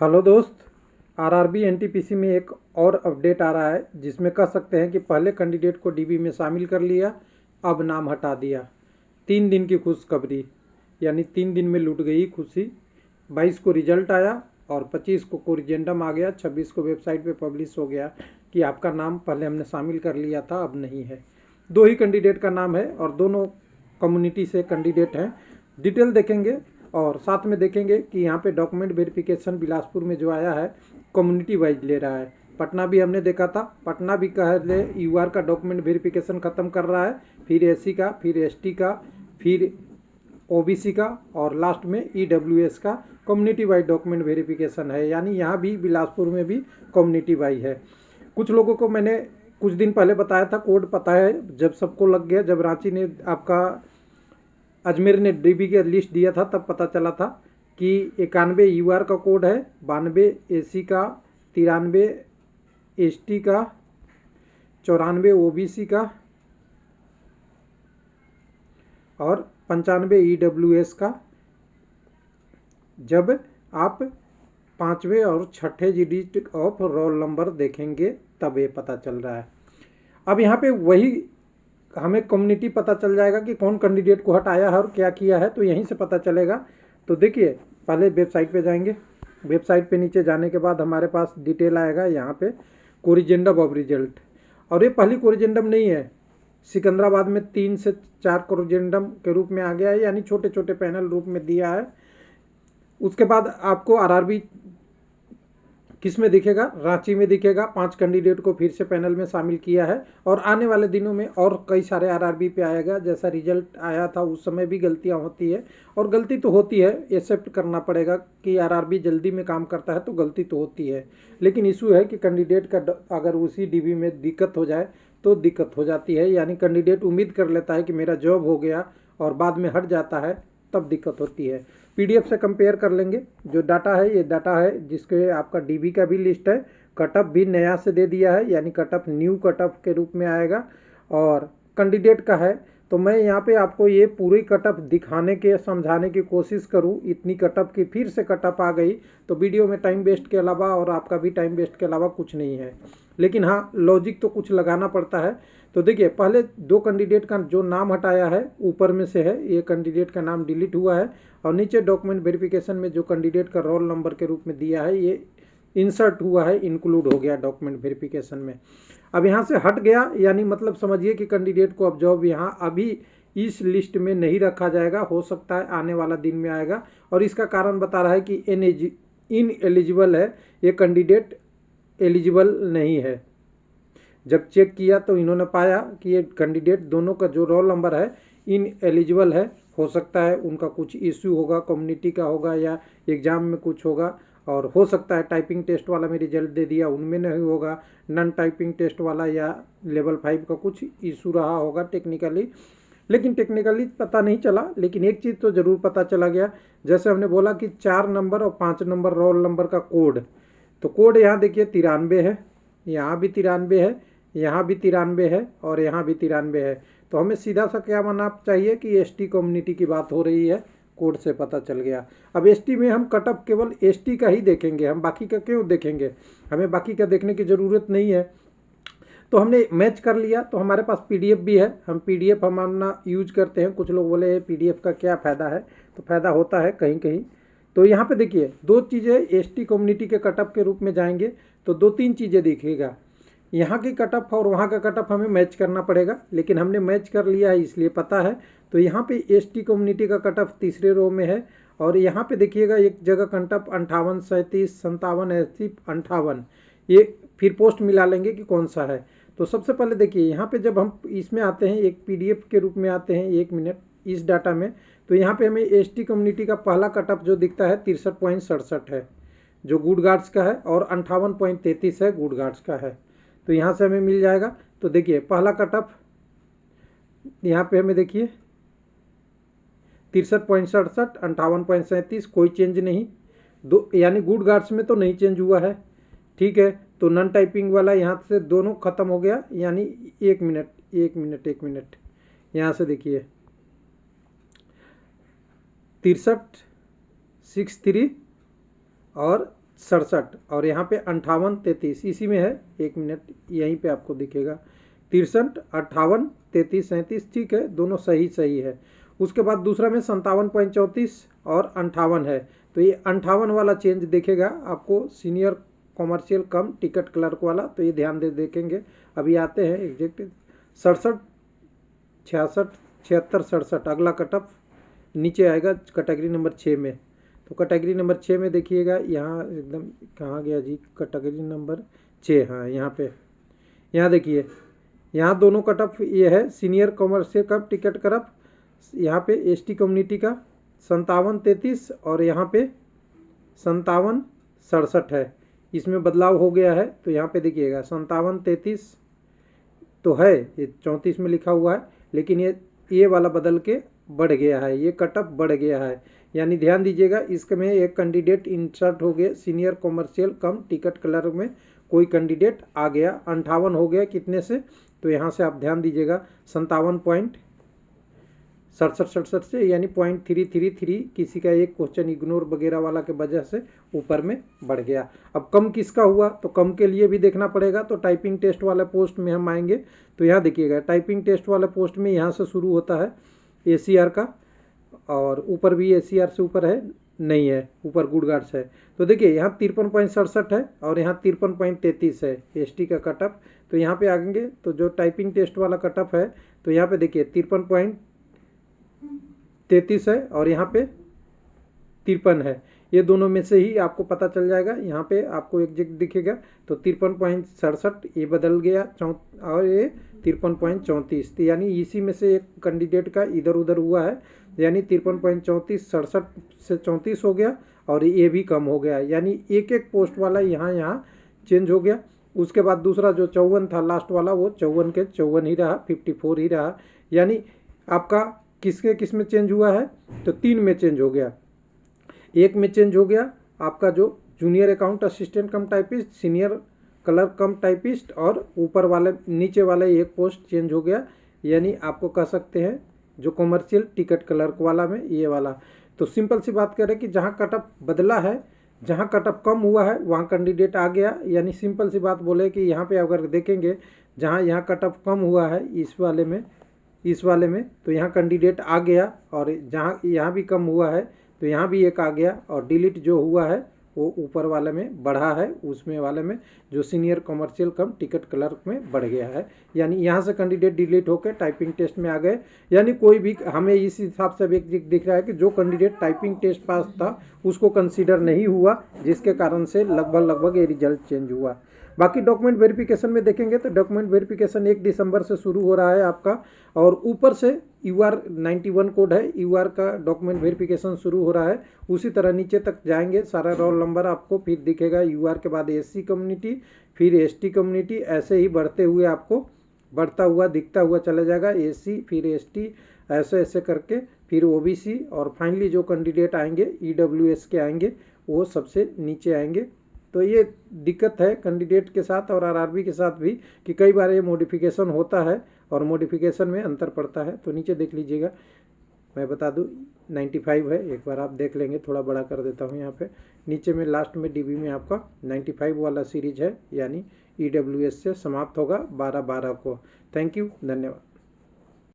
Hello दोस्त। RRB NTPC में एक और अपडेट आ रहा है जिसमें कह सकते हैं कि पहले कैंडिडेट को डीबी में शामिल कर लिया, अब नाम हटा दिया। 3 दिन की खुशखबरी, यानी 3 दिन में लूट गई खुशी। 22 को रिजल्ट आया और 25 को कोरिजेंडम आ गया, 26 को वेबसाइट पे पब्लिश हो गया कि आपका नाम पहले हमने शामिल कर लिया था, अब नहीं है। 2 ही कैंडिडेट का नाम है और दोनों कम्युनिटी से कैंडिडेट हैं। डिटेल देखेंगे और साथ में देखेंगे कि यहाँ पे डॉक्यूमेंट वेरिफिकेशन बिलासपुर में जो आया है कम्युनिटी वाइज ले रहा है। पटना भी हमने देखा था, पटना भी कह ले यूआर का डॉक्यूमेंट वेरिफिकेशन ख़त्म कर रहा है, फिर एससी का, फिर एसटी का, फिर ओबीसी का और लास्ट में ईडब्ल्यूएस का कम्युनिटी वाइज डॉक्यूमेंट वेरिफिकेशन है। यानी यहाँ भी बिलासपुर में भी कम्युनिटी वाइज है। कुछ लोगों को मैंने कुछ दिन पहले बताया था, कोड पता है जब सबको लग गया, जब रांची ने आपका अजमेर ने डीबी का लिस्ट दिया था तब पता चला था कि 91 यूआर का कोड है, 92 एसी का, 93 एसटी का, 94 ओबीसी का और 95 ईडब्ल्यूएस का। जब आप 5वें और 6ठे डिजिट ऑफ रोल नंबर देखेंगे तब ये पता चल रहा है। अब यहाँ पे वही हमें कम्युनिटी पता चल जाएगा कि कौन कैंडिडेट को हटाया है और क्या किया है, तो यहीं से पता चलेगा। तो देखिए, पहले वेबसाइट पे जाएंगे। वेबसाइट पे नीचे जाने के बाद हमारे पास डिटेल आएगा यहाँ पे कोरिजेंडम ऑफ रिजल्ट। और ये पहली कोरिजेंडम नहीं है, सिकंदराबाद में 3 से 4 कोरिजेंडम के रूप में आ गया है, यानी छोटे छोटे पैनल रूप में दिया है। उसके बाद आपको आरआरबी किस में दिखेगा, रांची में दिखेगा। 5 कैंडिडेट को फिर से पैनल में शामिल किया है और आने वाले दिनों में और कई सारे आरआरबी पे आएगा। जैसा रिजल्ट आया था उस समय भी गलतियां होती है और गलती तो होती है, एक्सेप्ट करना पड़ेगा कि आरआरबी जल्दी में काम करता है तो गलती तो होती है। लेकिन इशू है कि कैंडिडेट का अगर उसी डीबी में दिक्कत हो जाए तो दिक्कत हो जाती है, यानी कैंडिडेट उम्मीद कर लेता है कि मेरा जॉब हो गया और बाद में हट जाता है, तब दिक्कत होती है। पीडीएफ से कंपेयर कर लेंगे। जो डाटा है ये डाटा है जिसके आपका डीबी का भी लिस्ट है, कटअप भी नया से दे दिया है, यानी कटअप न्यू कटअप के रूप में आएगा। और कैंडिडेट का है तो मैं यहाँ पे आपको ये पूरी कटअप दिखाने के समझाने की कोशिश करूँ। इतनी कटअप की फिर से कटअप आ गई तो वीडियो में टाइम वेस्ट के अलावा और आपका भी टाइम वेस्ट के अलावा कुछ नहीं है। लेकिन हाँ, लॉजिक तो कुछ लगाना पड़ता है। तो देखिए, पहले 2 कैंडिडेट का जो नाम हटाया है ऊपर में से है, ये कैंडिडेट का नाम डिलीट हुआ है और नीचे डॉक्यूमेंट वेरिफिकेशन में जो कैंडिडेट का रोल नंबर के रूप में दिया है ये इंसर्ट हुआ है, इंक्लूड हो गया डॉक्यूमेंट वेरिफिकेशन में। अब यहाँ से हट गया, यानी मतलब समझिए कि कैंडिडेट को अब जॉब यहाँ अभी इस लिस्ट में नहीं रखा जाएगा, हो सकता है आने वाला दिन में आएगा। और इसका कारण बता रहा है कि इन एलिजिबल है, ये कैंडिडेट एलिजिबल नहीं है। जब चेक किया तो इन्होंने पाया कि ये कैंडिडेट दोनों का जो रोल नंबर है इन एलिजिबल है। हो सकता है उनका कुछ इश्यू होगा, कम्युनिटी का होगा या एग्ज़ाम में कुछ होगा, और हो सकता है टाइपिंग टेस्ट वाला में रिजल्ट दे दिया उनमें नहीं होगा, नॉन टाइपिंग टेस्ट वाला या लेवल 5 का कुछ इशू रहा होगा टेक्निकली। लेकिन टेक्निकली पता नहीं चला, लेकिन एक चीज़ तो ज़रूर पता चला गया। जैसे हमने बोला कि 4 नंबर और 5 नंबर रोल नंबर का कोड, तो कोड यहाँ देखिए 93 है, यहाँ भी 93 है, यहाँ भी 93 है और यहाँ भी 93 है। तो हमें सीधा सा क्या मानना चाहिए कि एसटी कम्युनिटी की बात हो रही है, कोड से पता चल गया। अब एसटी में हम कटअप केवल एसटी का ही देखेंगे, हम बाकी का क्यों देखेंगे, हमें बाकी का देखने की ज़रूरत नहीं है। तो हमने मैच कर लिया, तो हमारे पास पीडीएफ भी है, हम पीडीएफ हम अपना यूज करते हैं। कुछ लोग बोले पीडीएफ का क्या फ़ायदा है, तो फ़ायदा होता है कहीं कहीं। तो यहाँ पे देखिए 2 चीज़ें, एसटी कम्युनिटी के कटअप के रूप में जाएंगे तो 2-3 चीज़ें दिखेगा। यहाँ की कटअप और वहाँ का कटअप हमें मैच करना पड़ेगा, लेकिन हमने मैच कर लिया है इसलिए पता है। तो यहाँ पे एसटी कम्युनिटी का कटअप तीसरे रो में है और यहाँ पे देखिएगा एक जगह कटअप 58, 37, 57, 80, 58, ये फिर पोस्ट मिला लेंगे कि कौन सा है। तो सबसे पहले देखिए यहाँ पे जब हम इसमें आते हैं, एक पीडीएफ के रूप में आते हैं, 1 मिनट इस डाटा में, तो यहाँ पे हमें एसटी कम्युनिटी का पहला कटअप जो दिखता है 63.67 है जो गुड गार्ड्स का है और 58.33 है गुड गार्ड्स का है। तो यहाँ से हमें मिल जाएगा। तो देखिए पहला कटअप यहाँ पे हमें देखिए 63.67, 58.37, कोई चेंज नहीं, दो यानी गुड गार्ड्स में तो नहीं चेंज हुआ है, ठीक है। तो नॉन टाइपिंग वाला यहाँ से दोनों खत्म हो गया, यानी 1 मिनट 1 मिनट 1 मिनट, यहाँ से देखिए 63, 63 और 67 और यहाँ पे 58 33 इसी में है, 1 मिनट यहीं पे आपको दिखेगा 63 58 33 37 ठीक है, दोनों सही सही है। उसके बाद दूसरा में 57.34 और 58 है, तो ये 58 वाला चेंज देखेगा आपको सीनियर कॉमर्शियल कम टिकट क्लर्क वाला, तो ये ध्यान दे देखेंगे। अभी आते हैं एग्जैक्ट 67 66 76 67 अगला कटअप नीचे आएगा कैटेगरी नंबर 6 में। तो कैटेगरी नंबर 6 में देखिएगा, यहाँ एकदम कहाँ गया जी, कैटेगरी नंबर 6, हाँ यहाँ पे, यहाँ देखिए, यहाँ दोनों कटअप ये है सीनियर कॉमर्शियल कम टिकट क्लर्क, यहाँ पे एसटी कम्युनिटी का 57 33 और यहाँ पे 57 67 है, इसमें बदलाव हो गया है। तो यहाँ पे देखिएगा 57 33 तो है, ये 34 में लिखा हुआ है, लेकिन ये वाला बदल के बढ़ गया है, ये कटअप बढ़ गया है। यानी ध्यान दीजिएगा, इसमें एक कैंडिडेट इंसर्ट हो गया सीनियर कॉमर्शियल कम टिकट क्लर्क में, कोई कैंडिडेट आ गया 58 हो गया कितने से, तो यहाँ से आप ध्यान दीजिएगा 57.67 से, यानी 0.333 किसी का एक क्वेश्चन इग्नोर वगैरह वाला के वजह से ऊपर में बढ़ गया। अब कम किसका हुआ, तो कम के लिए भी देखना पड़ेगा, तो टाइपिंग टेस्ट वाले पोस्ट में हम आएंगे। तो यहाँ देखिएगा टाइपिंग टेस्ट वाले पोस्ट में यहाँ से शुरू होता है ACR का, और ऊपर भी ACR से ऊपर है नहीं है, ऊपर गुडगार्ड्स है। तो देखिए यहाँ 53.67 है और यहाँ 53.33 है ST का कटअप। तो यहाँ पे आएंगे तो जो टाइपिंग टेस्ट वाला कटअप है, तो यहाँ पे देखिए 53.33 है और यहाँ पे 53 है, ये दोनों में से ही आपको पता चल जाएगा। यहाँ पे आपको एग्जैक्ट दिखेगा, तो 53.67 ये बदल गया और ये 53.34, तो यानी इसी में से एक कैंडिडेट का इधर उधर हुआ है, यानी 53.34 67 से 34 हो गया और ये भी कम हो गया, यानी एक एक पोस्ट वाला यहाँ चेंज हो गया। उसके बाद दूसरा जो 54 था लास्ट वाला, वो 54 के 54 ही रहा, 54 ही रहा, यानी आपका किस में चेंज हुआ है, तो 3 में चेंज हो गया। एक में चेंज हो गया आपका जो जूनियर अकाउंट असिस्टेंट कम टाइपिस्ट, सीनियर क्लर्क कम टाइपिस्ट, और ऊपर वाले नीचे वाले एक पोस्ट चेंज हो गया, यानी आपको कह सकते हैं जो कॉमर्शियल टिकट क्लर्क वाला में ये वाला। तो सिंपल सी बात करें कि जहाँ कटअप बदला है, जहाँ कटअप कम हुआ है वहाँ कैंडिडेट आ गया, यानी सिंपल सी बात बोले कि यहाँ पे अगर देखेंगे जहाँ यहाँ कटअप कम हुआ है इस वाले में तो यहाँ कैंडिडेट आ गया, और जहाँ यहाँ भी कम हुआ है तो यहाँ भी एक आ गया, और डिलीट जो हुआ है वो ऊपर वाले में बढ़ा है, उसमें वाले में जो सीनियर कॉमर्शियल कम टिकट क्लर्क में बढ़ गया है, यानी यहाँ से कैंडिडेट डिलीट होकर टाइपिंग टेस्ट में आ गए। यानी कोई भी हमें इस हिसाब से भी दिख रहा है कि जो कैंडिडेट टाइपिंग टेस्ट पास था उसको कंसीडर नहीं हुआ, जिसके कारण से लगभग ये रिजल्ट चेंज हुआ। बाकी डॉक्यूमेंट वेरिफिकेशन में देखेंगे तो डॉक्यूमेंट वेरिफिकेशन 1 दिसंबर से शुरू हो रहा है आपका, और ऊपर से UR 91 कोड है, UR का डॉक्यूमेंट वेरिफिकेशन शुरू हो रहा है। उसी तरह नीचे तक जाएंगे, सारा रोल नंबर आपको फिर दिखेगा, UR के बाद SC कम्युनिटी, फिर ST कम्युनिटी, ऐसे ही बढ़ते हुए आपको बढ़ता हुआ दिखता हुआ चला जाएगा, SC फिर ST ऐसे करके, फिर OBC, और फाइनली जो कैंडिडेट आएंगे EWS के आएंगे वो सबसे नीचे आएंगे। तो ये दिक्कत है कैंडिडेट के साथ और RRB के साथ भी कि कई बार ये मॉडिफिकेशन होता है और मॉडिफिकेशन में अंतर पड़ता है। तो नीचे देख लीजिएगा, मैं बता दूं 95 है, एक बार आप देख लेंगे, थोड़ा बड़ा कर देता हूं। यहाँ पे नीचे में लास्ट में DB में आपका 95 वाला सीरीज है, यानी EWS से समाप्त होगा 12/12 को। थैंक यू, धन्यवाद।